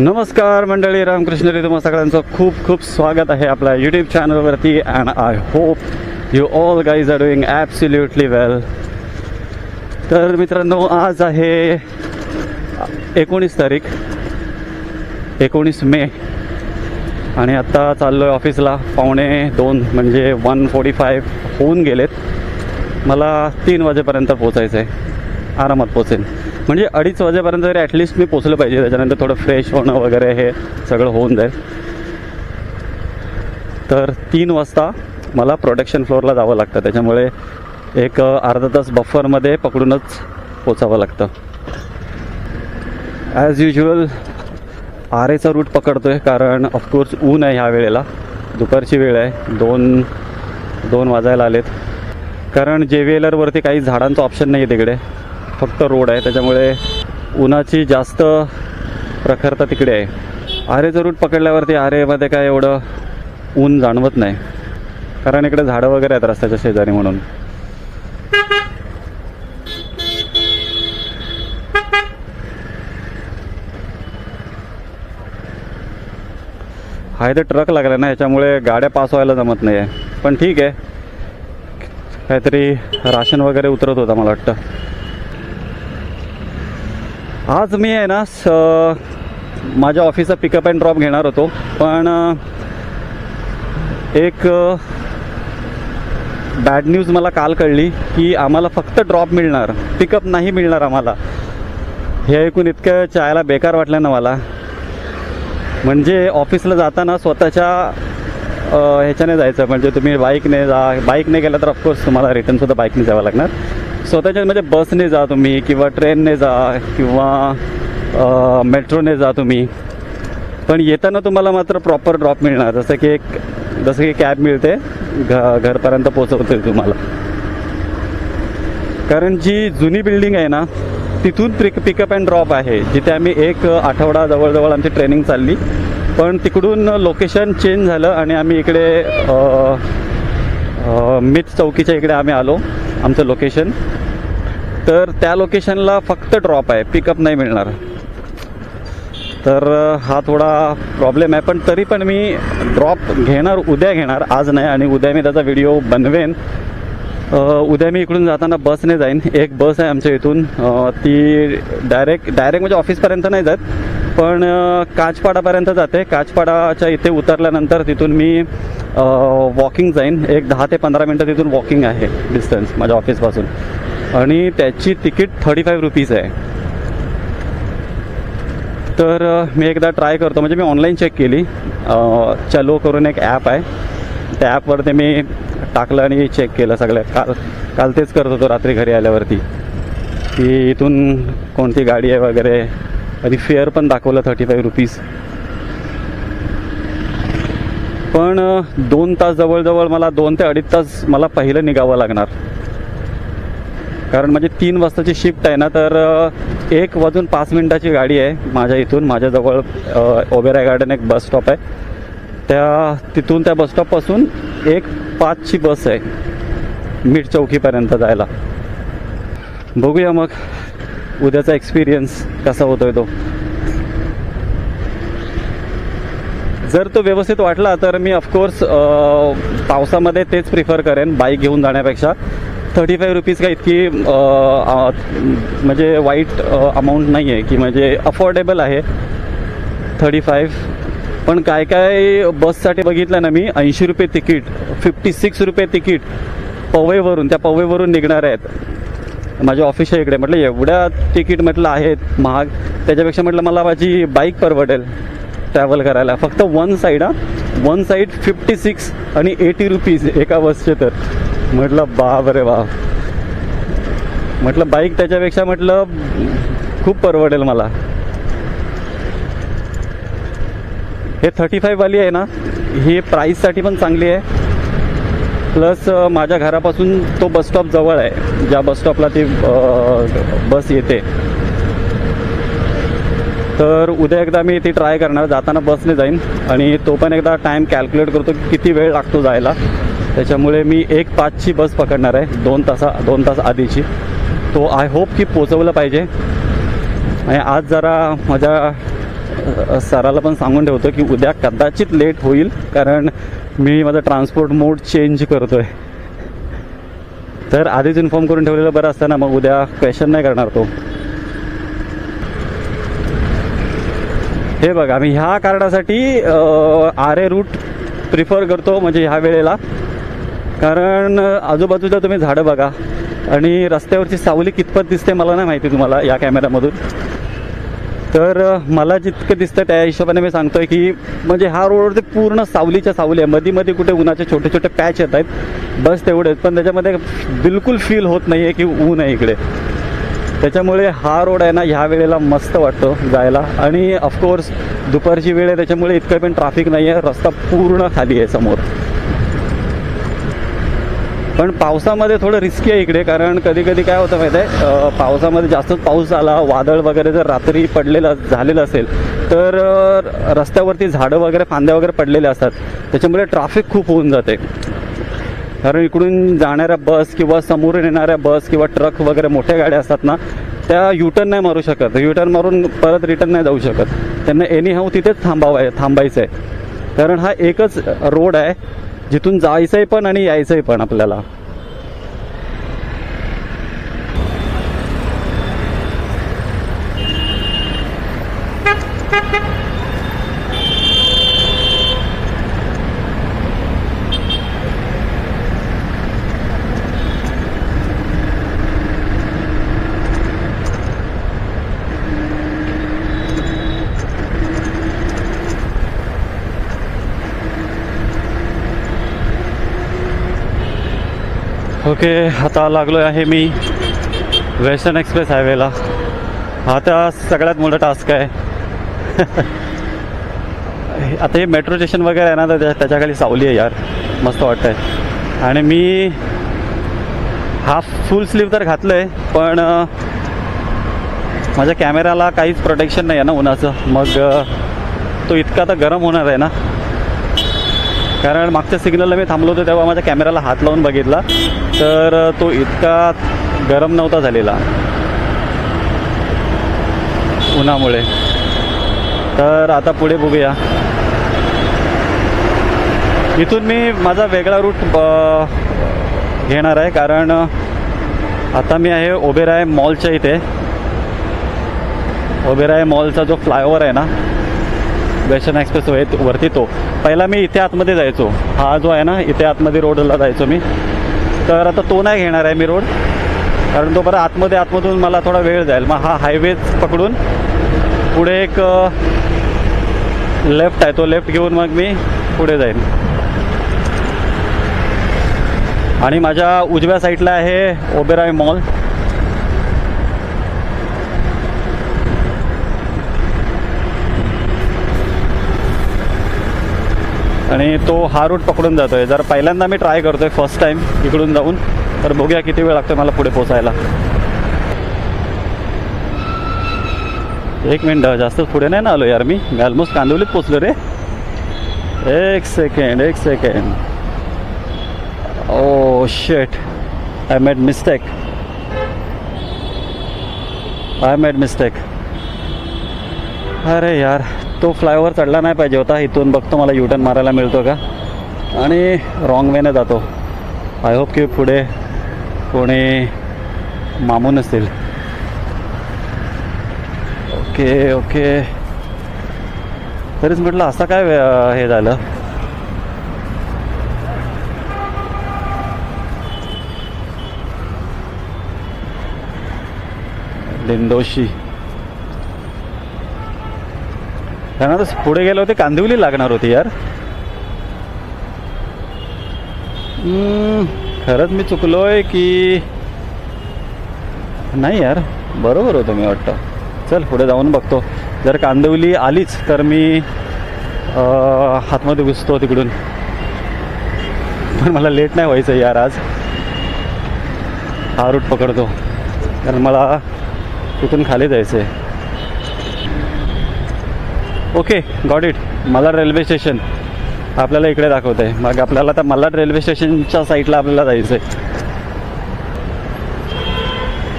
नमस्कार मंडळी, रामकृष्ण तुम्हा सगळ्यांचं खूप खूप स्वागत आहे आपल्या यूट्यूब चॅनलवरती. And I hope you all guys are doing absolutely well. तर मित्रांनो, आज आहे 19 तारीख, 19 मे, आणि आत्ता चाललो आहे ऑफिसला. 1:45 म्हणजे 1:45 होऊन गेलेत. मला 3 वाजेपर्यंत पोचायचं आहे. आरामात पोचेन, म्हणजे 2:30 वाजेपर्यंत तरी ॲटलिस्ट मी पोचलं पाहिजे. त्याच्यानंतर थोडं फ्रेश होणं वगैरे हे सगळं होऊन जाईल. तर 3 वाजता मला प्रोडक्शन फ्लोअरला जावं लागतं. त्याच्यामुळे एक अर्धा तास बफरमध्ये पकडूनच पोचावं लागतं. ॲज युज्युअल आरेचा रूट पकडतो आहे, कारण ऑफकोर्स ऊन आहे ह्या वेळेला. दुपारची वेळ आहे, 2 वाजायला आलेत. कारण JVLRवरती काही झाडांचं ऑप्शन नाही आहे तिकडे, फक्त रोड आहे. त्याच्यामुळे उन्हाची जास्त प्रखरता तिकडे आहे. आरेचं रूट पकडल्यावरती आरेमध्ये काय एवढं ऊन जाणवत नाही, कारण इकडे झाडं वगैरे आहेत रस्त्याच्या शेजारी म्हणून. हा इथे ट्रक लागला ना, याच्यामुळे गाड्या पास व्हायला जमत नाही आहे. पण ठीक आहे, काहीतरी राशन वगैरे उतरत होता मला वाटतं. आज मी आहे ना माझ्या ऑफिसचा पिकअप अँड ड्रॉप घेणार होतो, पण एक बॅड न्यूज मला काल कळली की आम्हाला फक्त ड्रॉप मिळणार, पिकअप नाही मिळणार आम्हाला. हे ऐकून इतकं चायला बेकार वाटलं ना मला. म्हणजे ऑफिसला जाताना स्वतःच्या ह्याच्याने जायचं, म्हणजे तुम्ही बाईकने जा. बाईकने गेला तर ऑफकोर्स तुम्हाला रिटर्नसुद्धा बाईकने जावं लागणार. स्वतःच्या म्हणजे बसने जा तुम्ही, किंवा ट्रेनने जा, किंवा मेट्रोने जा तुम्ही. पण येताना तुम्हाला मात्र प्रॉपर ड्रॉप मिळणार, जसं की कॅब मिळते, घरपर्यंत पोचवते तुम्हाला. कारण जी जुनी बिल्डिंग आहे ना, तिथून पिकअप अँड ड्रॉप आहे, जिथे आम्ही 1 आठवडा जवळजवळ आमची ट्रेनिंग चालली. पण तिकडून लोकेशन चेंज झालं आणि आम्ही इकडे मित चौकीच्या इकडे आम्ही आलो, आमचं लोकेशन. तर त्या लोकेशनला फक्त ड्रॉप आहे, पिकअप नाही मिळणार. तर हा थोडा प्रॉब्लेम आहे. पण तरी पण मी ड्रॉप उद्या घेणार, आज नाही. आणि उद्या मी त्याचा व्हिडिओ बनवेन. उद्या मी इकडून जाताना बसने जाईन. एक बस आहे आमच्या इथून, ती डायरेक्ट म्हणजे ऑफिसपर्यंत नाही जात, पण काचपाडापर्यंत जाते. काचपाडाच्या इथे उतरल्यानंतर तिथून मी वॉकिंग जाईन. एक 10 ते 15 मिनटं तिथून वॉकिंग आहे डिस्टन्स माझ्या ऑफिसपासून. आणि त्याची तिकीट 35 रुपीज आहे. तर मी एकदा ट्राय करतो, म्हणजे मी ऑनलाईन चेक केली. चलो करून एक ॲप आहे, त्या ॲपवरती मी टाकलं आणि चेक केलं सगळं. काल तेच करत होतो रात्री घरी आल्यावरती, की इथून कोणती गाडी आहे वगैरे. आधी फेअर पण दाखवलं 35 रुपीज. पण 2 तास जवळजवळ मला 2 ते 2.5 तास मला पहिलं निघावं लागणार, कारण माझी 3 वाजताची शिफ्ट आहे ना. तर 1 वाजून 5 मिनिटाची गाडी आहे माझ्या इथून. माझ्याजवळ ओबेराय गार्डन एक बस स्टॉप आहे, तिथून त्या बसस्टॉपपासून 1:05ची बस आहे मिठ चौकीपर्यंत जायला. बघूया मग उद्याचा एक्सपिरियन्स कसा होतोय तो. जर तो व्यवस्थित वाटला तर मी ऑफकोर्स पावसामध्ये तेच प्रिफर करेन बाईक घेऊन जाण्यापेक्षा. 35 रुपीज काय इतकी म्हणजे वाईट अमाऊंट नाही आहे, की म्हणजे अफोर्डेबल आहे 35. पण काय बससाठी बघितलं ना मी, 80 रुपये तिकीट, 56 रुपये तिकीट पवईवरून. त्या पवईवरून निघणार आहेत माझ्या ऑफिसच्या इकडे. म्हटलं एवढ्या तिकीट म्हटलं आहेत महाग, त्याच्यापेक्षा म्हटलं मला माझी बाईक परवडेल ट्रॅव्हल करायला. फक्त वन साईड 56 आणि 80 रुपीज एका बसचे. तर म्हटलं बाप रे बाप, म्हटलं बाईक त्याच्यापेक्षा म्हटलं खूप परवडेल मला. हे 35 वाली आहे ना, ही प्राईससाठी पण चांगली आहे. प्लस माझ्या घरापासून तो बसस्टॉप जवळ आहे, ज्या बसस्टॉपला ती बस येते. तर उद्या एकदा मी ती ट्राय करणार, जाताना बसने जाईन. आणि तो पण एकदा टाईम कॅल्क्युलेट करतो की किती वेळ लागतो जायला. त्याच्यामुळे मी 1:05ची बस पकडणार आहे, 2 तास आधीची. तो आय होप की पोचवलं पाहिजे. आणि आज जरा माझ्या सराला पण सांगून ठेवतो की उद्या कदाचित लेट होईल, कारण मी माझा ट्रान्सपोर्ट मोड चेंज करतो आहे. तर आधीच इन्फॉर्म करून ठेवलेलं बरं असतं ना, मग उद्या क्वेश्चन नाही करणार तो. हे बघा, मी ह्या कारणासाठी आरे रूट प्रिफर करतो म्हणजे ह्या वेळेला, कारण आजूबाजूला तुम्ही झाडं बघा आणि रस्त्यावरची सावली कितपत दिसते मला नाही माहिती तुम्हाला या कॅमेऱ्यामधून. तर मला जितकं दिसतं त्या हिशोबाने मी सांगतोय की म्हणजे हा रोडवरती पूर्ण सावलीच्या सावली आहे. मध्ये कुठे उन्हाचे छोटे छोटे पॅच येत आहेत बस तेवढेच, पण त्याच्यामध्ये बिलकुल फील होत नाही आहे की ऊन आहे इकडे. त्याच्यामुळे हा रोड आहे ना ह्या वेळेला मस्त वाटतो जायला. आणि ऑफकोर्स दुपारची वेळ आहे त्याच्यामुळे इतकं पण ट्रॅफिक नाही आहे, रस्ता पूर्ण खाली आहे समोर. पण पावसामध्ये थोडं रिस्की आहे इकडे, कारण कधी कधी काय होतं माहीत आहे, पावसामध्ये जास्त पाऊस आला, वादळ वगैरे जर रात्री झालेलं असेल तर रस्त्यावरती झाडं वगैरे फांद्या वगैरे पडलेले असतात, त्याच्यामुळे ट्रॅफिक खूप होऊन जाते. कारण इकडून जाणाऱ्या बस किंवा समोरून येणाऱ्या बस किंवा ट्रक वगैरे मोठ्या गाड्या असतात ना, त्या युटर्न नाही मारू शकत. युटर्न मारून परत रिटर्न नाही जाऊ शकत. त्यांना एनी हाऊ तिथेच थांबायचं आहे, कारण हा एकच रोड आहे जिथून जायचं आहे पण आणि यायचं आहे पण आपल्याला. ओके, आता लागलो आहे मी वेस्टर्न एक्सप्रेस हायवेला. हा तर सगळ्यात मोठा टास्क आहे. आता हे मेट्रो स्टेशन वगैरे आहे ना, तर त्याच्याखाली सावली आहे यार, मस्त वाटतं आहे. आणि मी हाफ फुल स्लीव तर घातलं आहे, पण माझ्या कॅमेऱ्याला काहीच प्रोटेक्शन नाही आहे ना उन्हाचं, मग तो इतका तर गरम होणार आहे ना. कारण मागच्या सिग्नलला मी थांबलो होतो तेव्हा माझ्या कॅमेऱ्याला हात लावून बघितला, तर तो इतका गरम नव्हता झालेला उन्हामुळे. तर आता पुढे बघूया. इथून मी माझा वेगळा रूट घेणार आहे, कारण आता मी आहे ओबेराय मॉलच्या इथे. ओबेराय मॉलचा जो फ्लायओव्हर आहे ना वेस्टर्न एक्सप्रेस वरती, तो पहिला मी इथे आतमध्ये जायचो. हा जो आहे ना इथे आतमध्ये रोडला जायचो मी, तर आता तो नाही घेणार आहे मी रोड, कारण तो बरं आतमधून मला थोडा वेळ जाईल. मग हा हायवेच पकडून पुढे एक लेफ्ट आहे, तो लेफ्ट घेऊन मग मी पुढे जाईन. आणि माझ्या उजव्या साईडला आहे ओबेराय मॉल. आणि तो हा रूट पकडून जातो आहे. जर पहिल्यांदा मी ट्राय करतो आहे फर्स्ट टाईम इकडून जाऊन, तर बघूया किती वेळ लागतो मला पुढे पोचायला. 1 मिनिट, जास्त पुढे नाही ना आलो यार मी ऑलमोस्ट कांदिवलीत पोचलो रे. एक second. Oh shit, I made mistake. अरे यार, तो फ्लायओव्हर चढला नाही पाहिजे होता. इथून बघतो मला युटर्न मारायला मिळतो का, आणि रॉंग वेने जातो. आय होप की पुढे कोणी मामू नसतील. ओके, तरीच म्हटलं असं काय हे झालं. दिंडोशी त्यांना तर पुढे गेलो होते, कांदिवली लागणार होती यार. खरंच मी चुकलोय की नाही यार, बरोबर होतं मी वाटतं. चल पुढे जाऊन बघतो. जर कांदिवली आलीच तर मी हातमध्ये घुसतो तिकडून. पण मला लेट नाही व्हायचं यार आज. हा रूट पकडतो कारण मला तिथून खाली जायचं आहे. Okay, got it. Malad railway station आपल्याला इकडे दाखवत आहे. मग आपल्याला आता मालाड रेल्वे स्टेशनच्या साईडला आपल्याला जायचं आहे.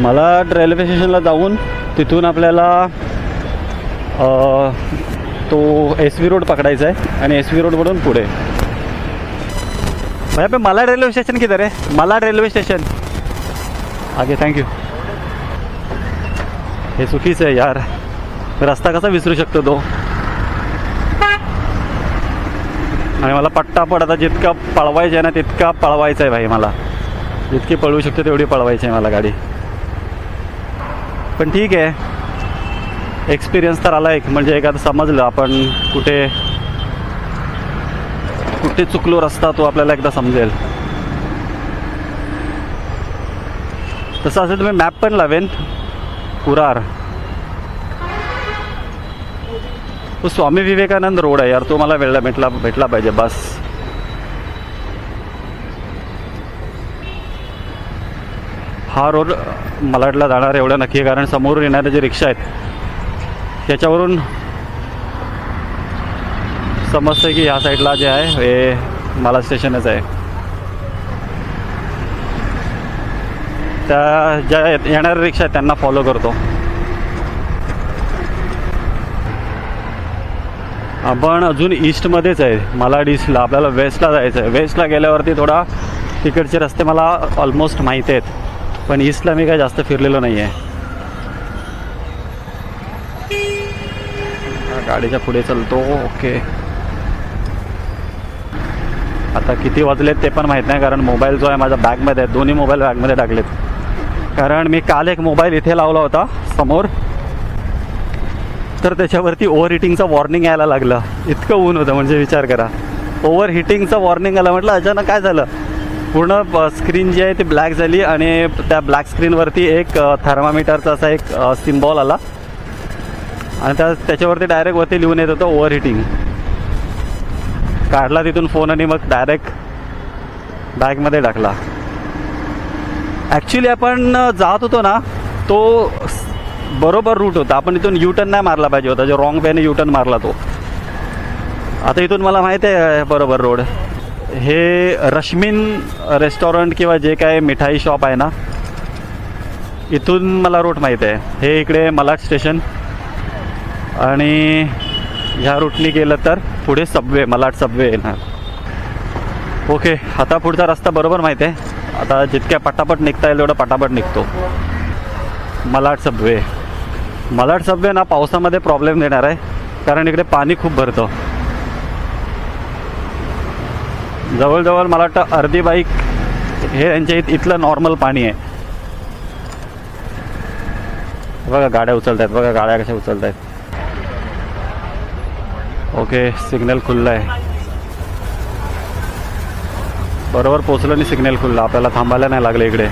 मालाड रेल्वे स्टेशनला जाऊन तिथून आपल्याला तो SV रोड पकड़ायचा है आणि SV रोडवरून पुढे. भैया पे मलाड रेल्वे स्टेशन किधर है? मलाड रेल्वे स्टेशन आगे. थँक्यू. हे चुकीचं आहे यार, रस्ता कसा विसरू शकतो तो. आणि मला पट्टापट आता जितका पळवायचं आहे ना तितका पळवायचं आहे भाई. मला जितकी पळवू शकतो तेवढी पळवायची आहे मला गाडी. पण ठीक आहे, एक्सपिरियन्स तर आला एक. म्हणजे एखादं समजलं आपण कुठे कुठे चुकलो रस्ता, तो आपल्याला एकदा समजेल. तसं असेल तर मी मॅप पण लावेन. कुरार तो स्वामी विवेकानंद रोड आहे यार, तो मला भेटला पाहिजे बस. हा रोड मलाडला जाणार एवढं नक्की आहे, कारण समोरून येणारे जे रिक्षा आहेत त्याच्यावरून समजतं की ह्या साईडला जे आहे हे मला स्टेशनच आहे. त्या ज्या येणाऱ्या रिक्षा आहेत त्यांना फॉलो करतो. आपण अजून ईस्टमध्येच आहे, मलाड ईस्टला. आपल्याला वेस्टला जायचं आहे. वेस्टला गेल्यावरती थोडा तिकडचे रस्ते मला ऑलमोस्ट माहिती आहेत, पण ईस्टला मी काय जास्त फिरलेलो नाही आहे. गाडीच्या पुढे चालतो. ओके, आता किती वाजलेत ते पण माहीत नाही, कारण मोबाईल जो आहे माझ्या बॅगमध्ये आहे. दोन्ही मोबाईल बॅगमध्ये टाकलेत, कारण मी काल एक मोबाईल इथे लावला होता समोर, तर त्याच्यावरती ओव्हर हिटिंगचं वॉर्निंग यायला लागलं. इतकं ऊन होतं म्हणजे विचार करा. ओव्हर हिटिंगचं वॉर्निंग आलं. म्हटलं अचानक काय झालं, पूर्ण स्क्रीन जी आहे ती ब्लॅक झाली आणि त्या ब्लॅक स्क्रीनवरती एक थर्मामीटरचा असा एक सिम्बॉल आला आणि त्याच्यावरती डायरेक्ट वरती लिहून येत होतं ओव्हर हिटिंग. काढला तिथून फोन आणि मग डायरेक्ट बॅगमध्ये टाकला. ॲक्च्युली आपण जात होतो ना, तो बरोबर रूट होता. आपण इथून युटर्न नाही मारला पाहिजे होता, जो रॉंग वेने युटर्न मारला तो. आता इथून मला माहिती आहे बरोबर रोड. हे रश्मिन रेस्टॉरंट किंवा जे काय मिठाई शॉप आहे ना, इथून मला रूट माहीत आहे. हे इकडे मलाड स्टेशन आणि ह्या रूटनी गेलं तर पुढे सबवे, मलाड सबवे येणार. ओके, आता पुढचा रस्ता बरोबर माहीत आहे. आता जितक्या पटापट निघता येईल तेवढं पटापट निघतो. मलाड सबवे. मलाड सबवे ना पावसामध्ये प्रॉब्लेम देणार आहे, कारण इकडे पाणी खूप भरतं. जवळजवळ मला वाटतं अर्धी बाईक हे यांच्या इथलं नॉर्मल पाणी आहे. बघा गाड्या उचलत आहेत, बघा गाड्या कशा उचलत आहेत. ओके, सिग्नल खुल्ला आहे. बरोबर पोचलं आणि सिग्नल खुल्ला. आपल्याला थांबायला नाही लागलं इकडे.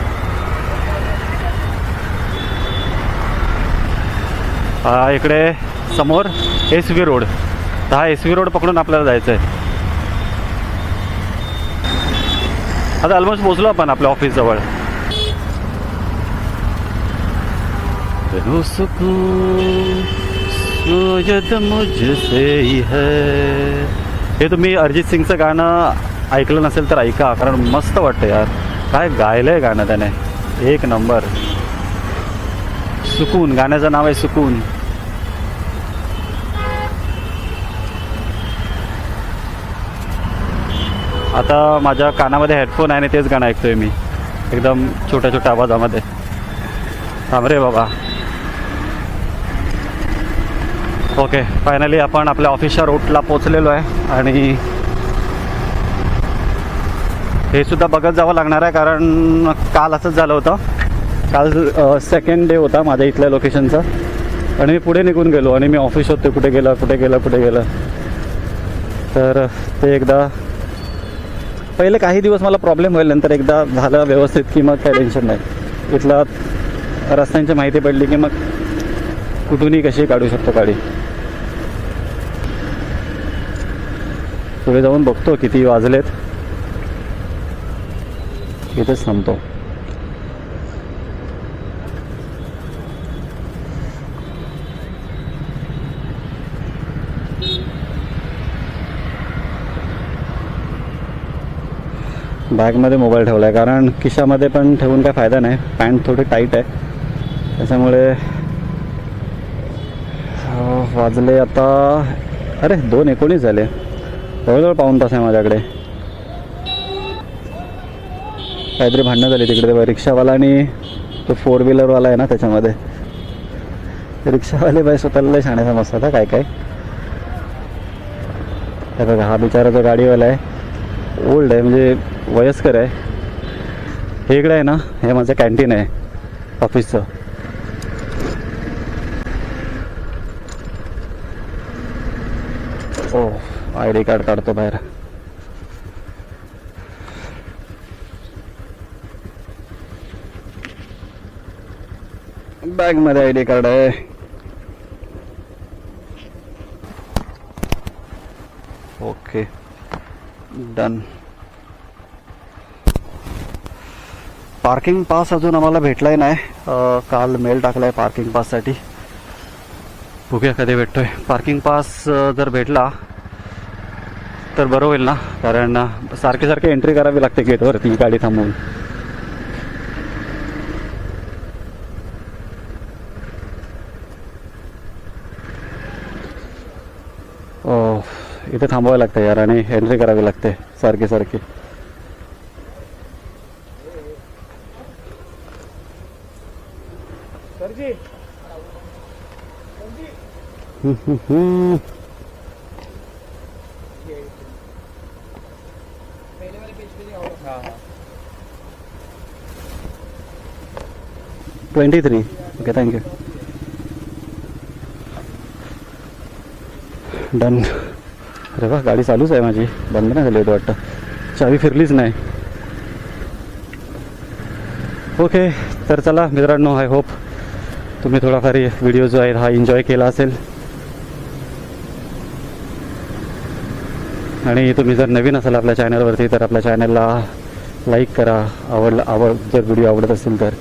इकडे समोर SV रोड. तर हा SV रोड पकडून आपल्याला जायचं आहे. आता ऑलमोस्ट पोचलो आपण आपल्या ऑफिसजवळ. हे तुम्ही अरिजित सिंगचं गाणं ऐकलं नसेल तर ऐका, कारण मस्त वाटतं यार. काय गायलंय गाणं त्याने, एक नंबर. सुकून गाण्याचं नाव आहे, सुकून. आता माझ्या कानामध्ये हेडफोन आहे आणि तेच गाणं ऐकतोय मी एकदम छोट्या छोट्या आवाजामध्ये. थांब रे बाबा. ओके, फायनली आपण आपल्या ऑफिसच्या रोडला पोचलेलो आहे आणि हे सुद्धा बघत जावं लागणार आहे, कारण काल असंच झालं होतं. काल सेकंड डे होता माझ्या इथल्या लोकेशनचा आणि मी पुढे निघून गेलो आणि मी ऑफिस होते कुठे गेलं. तर ते एकदा पहिले काही दिवस मला प्रॉब्लेम होईल, नंतर एकदा झालं व्यवस्थित की मग काही टेन्शन नाही. इथला रस्त्यांची माहिती पडली की मग कुठूनही कशी काढू शकतो गाडी. पुढे जाऊन बघतो किती वाजलेत. इथेच थांबतो. बॅगमध्ये मोबाईल ठेवला आहे, कारण खिशामध्ये पण ठेवून काय फायदा नाही. पॅन्ट थोडी टाईट आहे त्याच्यामुळे वाजले आता, अरे 2:19 झाले, जवळजवळ पाऊण तास आहे माझ्याकडे. काहीतरी भांडणं झाली तिकडे रिक्षावाला आणि तो 4 व्हीलरवाला आहे ना, त्याच्यामध्ये. रिक्षावाले बाई स्वतःला लय शाणे समजतात काय काय. हे बघा, हा बिचारा जो गाडीवाला आहे ओल्ड आहे, म्हणजे वयस्कर आहे. हे इकडे आहे ना, हे माझं कॅन्टीन आहे ऑफिसचं. ओ ID कार्ड काढतो बाहेर. बॅगमध्ये ID कार्ड आहे. Okay, done. पार्किंग पास अजून आम्हाला भेटलाय नाही. काल मेल टाकलाय पार्किंग पाससाठी. बघूया कधी भेटतोय पार्किंग पास. जर भेटला तर बरं होईल ना, कारण सारखे सारखे एंट्री करावी लागते गेटवरती गाडी थांबवून. इथे थांबावं लागतं यार, आणि एंट्री करावी लागते सारखी सारखी. हम्म. 23. Okay, thank you. डन. अरे वा, गाडी चालूच आहे माझी, बंद नाही झाली होती वाटतं, चावी फिरलीच नाही. ओके, तर चला मित्रांनो, आय होप तुम्ही थोडाफार व्हिडिओ जो आहे हा एन्जॉय केला असेल. आणि तुम्ही जर नवीन असाल आपल्या चॅनलवरती तर आपल्या चॅनलला लाईक करा. जर व्हिडिओ आवडत असेल तर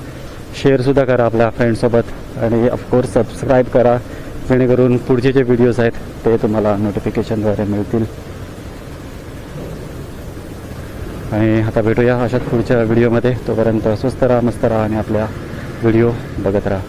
शेअरसुद्धा करा आपल्या फ्रेंड्ससोबत. आणि ऑफकोर्स सबस्क्राईब करा, जेणेकरून पुढचे जे व्हिडिओज आहेत ते तुम्हाला नोटिफिकेशनद्वारे मिळतील. आणि आता भेटूया अशाच पुढच्या व्हिडिओमध्ये. तोपर्यंत स्वस्त राहा, मस्त राहा आणि आपल्या व्हिडिओ बघत राहा.